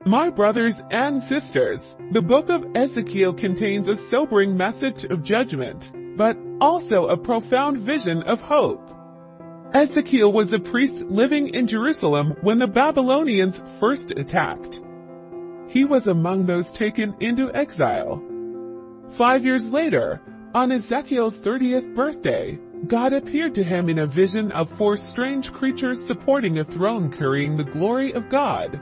My brothers and sisters, the book of Ezekiel contains a sobering message of judgment, but also a profound vision of hope. Ezekiel was a priest living in Jerusalem when the Babylonians first attacked. He was among those taken into exile. 5 years later, on Ezekiel's 30th birthday, God appeared to him in a vision of 4 strange creatures supporting a throne carrying the glory of God.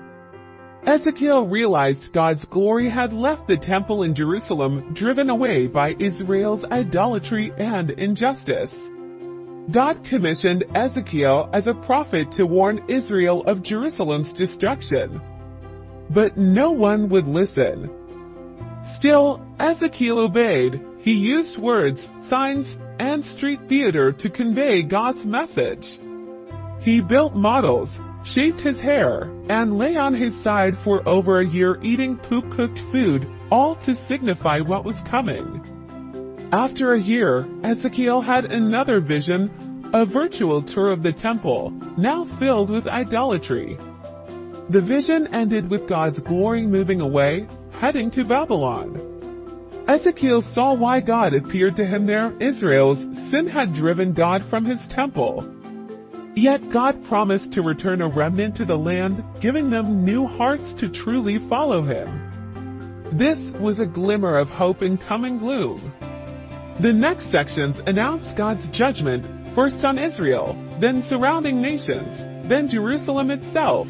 Ezekiel realized God's glory had left the temple in Jerusalem, driven away by Israel's idolatry and injustice. God commissioned Ezekiel as a prophet to warn Israel of Jerusalem's destruction. But no one would listen. Still, Ezekiel obeyed. He used words, signs, and street theater to convey God's message. He built models, shaped his hair, and lay on his side for over a year eating poop-cooked food, all to signify what was coming. After a year, Ezekiel had another vision, a virtual tour of the temple, now filled with idolatry. The vision ended with God's glory moving away, heading to Babylon. Ezekiel saw why God appeared to him there. Israel's sin had driven God from his temple. Yet God promised to return a remnant to the land, giving them new hearts to truly follow him. This was a glimmer of hope in coming gloom. The next sections announce God's judgment, first on Israel, then surrounding nations, then Jerusalem itself.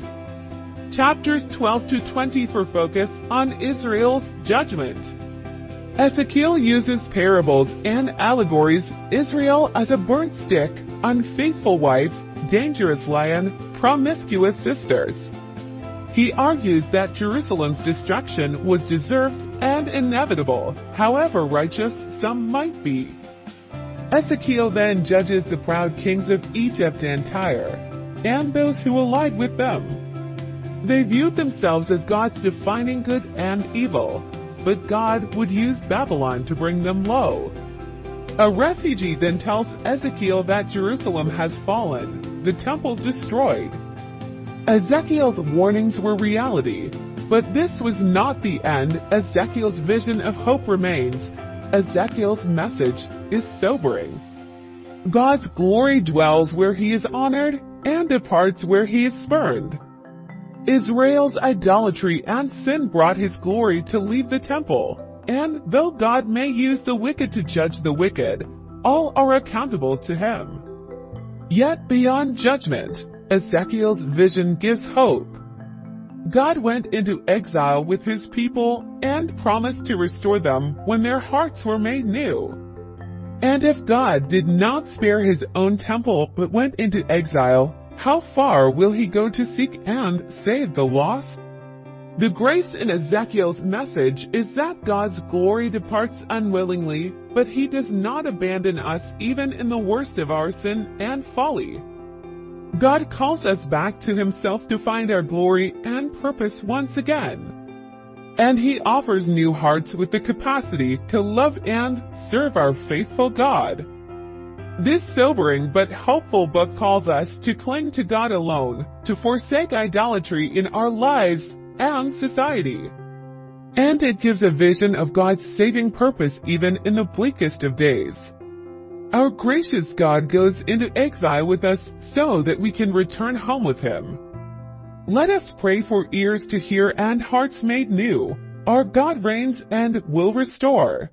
Chapters 12 to 20 for focus on Israel's judgment. Ezekiel uses parables and allegories, Israel as a burnt stick, unfaithful wife, dangerous lion, promiscuous sisters. He argues that Jerusalem's destruction was deserved and inevitable, however righteous some might be. Ezekiel then judges the proud kings of Egypt and Tyre, and those who allied with them. They viewed themselves as gods defining good and evil, but God would use Babylon to bring them low. A refugee then tells Ezekiel that Jerusalem has fallen, the temple destroyed. Ezekiel's warnings were reality, but this was not the end. Ezekiel's vision of hope remains. Ezekiel's message is sobering. God's glory dwells where he is honored and departs where he is spurned. Israel's idolatry and sin brought his glory to leave the temple, and though God may use the wicked to judge the wicked, all are accountable to him. Yet beyond judgment, Ezekiel's vision gives hope. God went into exile with his people and promised to restore them when their hearts were made new. And if God did not spare his own temple but went into exile, how far will he go to seek and save the lost? The grace in Ezekiel's message is that God's glory departs unwillingly, but he does not abandon us even in the worst of our sin and folly. God calls us back to himself to find our glory and purpose once again. And he offers new hearts with the capacity to love and serve our faithful God. This sobering but hopeful book calls us to cling to God alone, to forsake idolatry in our lives and society. And it gives a vision of God's saving purpose even in the bleakest of days. Our gracious God goes into exile with us so that we can return home with him. Let us pray for ears to hear and hearts made new. Our God reigns and will restore.